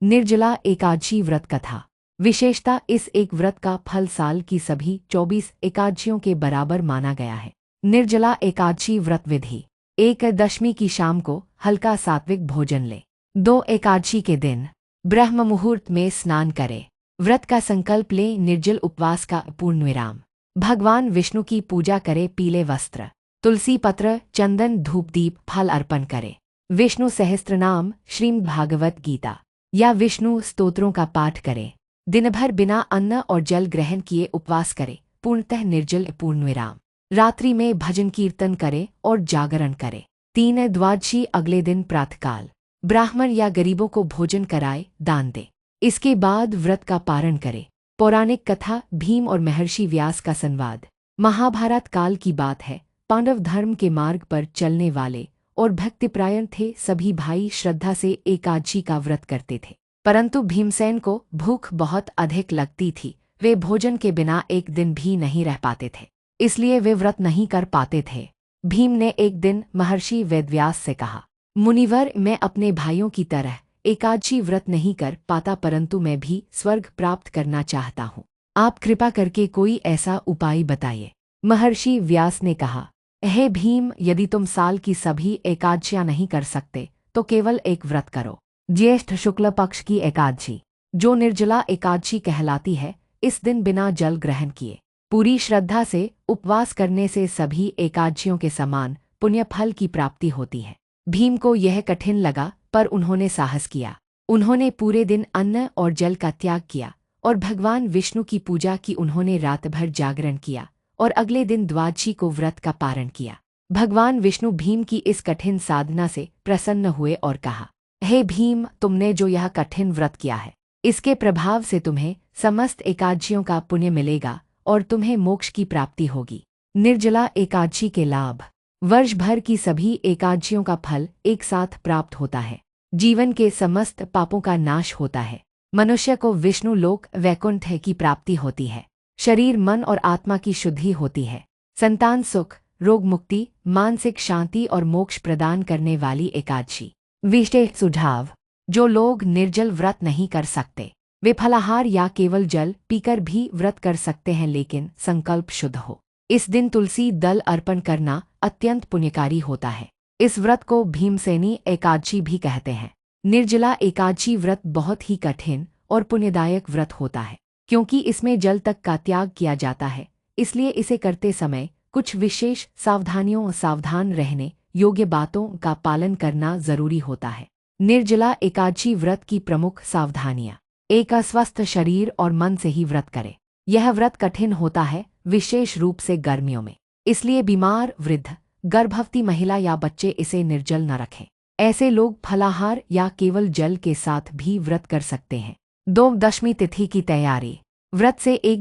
निर्जला एकादशी व्रत कथा। विशेषता, इस एक व्रत का फल साल की सभी 24 एकादशियों के बराबर माना गया है। निर्जला एकादशी व्रत विधि। एक दशमी की शाम को हल्का सात्विक भोजन ले। 2 एकादशी के दिन ब्रह्म मुहूर्त में स्नान करें। व्रत का संकल्प ले, निर्जल उपवास का पूर्ण विराम। भगवान विष्णु की पूजा करे, पीले वस्त्र, तुलसी पत्र, चंदन, धूप, दीप, फल अर्पण करे। विष्णु सहस्त्रनाम, श्रीमद् भागवत गीता या विष्णु स्तोत्रों का पाठ करें। दिन भर बिना अन्न और जल ग्रहण किए उपवास करें, पूर्णतः निर्जल, पूर्ण विराम। रात्रि में भजन कीर्तन करें और जागरण करें। 3 द्वादशी, अगले दिन प्रातःकाल ब्राह्मण या गरीबों को भोजन कराए, दान दे। इसके बाद व्रत का पारण करें। पौराणिक कथा, भीम और महर्षि व्यास का संवाद। महाभारत काल की बात है। पांडव धर्म के मार्ग पर चलने वाले और भक्तिपरायण थे। सभी भाई श्रद्धा से एकादशी का व्रत करते थे, परंतु भीमसेन को भूख बहुत अधिक लगती थी। वे भोजन के बिना एक दिन भी नहीं रह पाते थे, इसलिए वे व्रत नहीं कर पाते थे। भीम ने एक दिन महर्षि वेदव्यास से कहा, मुनिवर, मैं अपने भाइयों की तरह एकादशी व्रत नहीं कर पाता, परंतु मैं भी स्वर्ग प्राप्त करना चाहता हूँ। आप कृपा करके कोई ऐसा उपाय बताइए। महर्षि व्यास ने कहा, हे भीम, यदि तुम साल की सभी एकादशियां नहीं कर सकते तो केवल एक व्रत करो, ज्येष्ठ शुक्ल पक्ष की एकादशी, जो निर्जला एकादशी कहलाती है। इस दिन बिना जल ग्रहण किए पूरी श्रद्धा से उपवास करने से सभी एकादशियों के समान पुण्य फल की प्राप्ति होती है। भीम को यह कठिन लगा, पर उन्होंने साहस किया। उन्होंने पूरे दिन अन्न और जल का त्याग किया और भगवान विष्णु की पूजा की। उन्होंने रात भर जागरण किया और अगले दिन द्वादशी को व्रत का पारण किया। भगवान विष्णु भीम की इस कठिन साधना से प्रसन्न हुए और कहा, हे भीम, तुमने जो यह कठिन व्रत किया है, इसके प्रभाव से तुम्हें समस्त एकादशियों का पुण्य मिलेगा और तुम्हें मोक्ष की प्राप्ति होगी। निर्जला एकादशी के लाभ। वर्ष भर की सभी एकादशियों का फल एक साथ प्राप्त होता है। जीवन के समस्त पापों का नाश होता है। मनुष्य को विष्णु लोक वैकुंठ की प्राप्ति होती है। शरीर, मन और आत्मा की शुद्धि होती है। संतान सुख, रोग मुक्ति, मानसिक शांति और मोक्ष प्रदान करने वाली एकादशी। विशेष सुझाव, जो लोग निर्जल व्रत नहीं कर सकते वे फलाहार या केवल जल पीकर भी व्रत कर सकते हैं, लेकिन संकल्प शुद्ध हो। इस दिन तुलसी दल अर्पण करना अत्यंत पुण्यकारी होता है। इस व्रत को भीमसेनी एकादशी भी कहते हैं। निर्जला एकादशी व्रत बहुत ही कठिन और पुण्यदायक व्रत होता है, क्योंकि इसमें जल तक का त्याग किया जाता है। इसलिए इसे करते समय कुछ विशेष सावधान रहने योग्य बातों का पालन करना जरूरी होता है। निर्जला एकादशी व्रत की प्रमुख सावधानियां। एक, अस्वस्थ शरीर और मन से ही व्रत करें। यह व्रत कठिन होता है, विशेष रूप से गर्मियों में, इसलिए बीमार, वृद्ध, गर्भवती महिला या बच्चे इसे निर्जल न रखें। ऐसे लोग फलाहार या केवल जल के साथ भी व्रत कर सकते हैं। 2, दशमी तिथि की तैयारी। व्रत से एक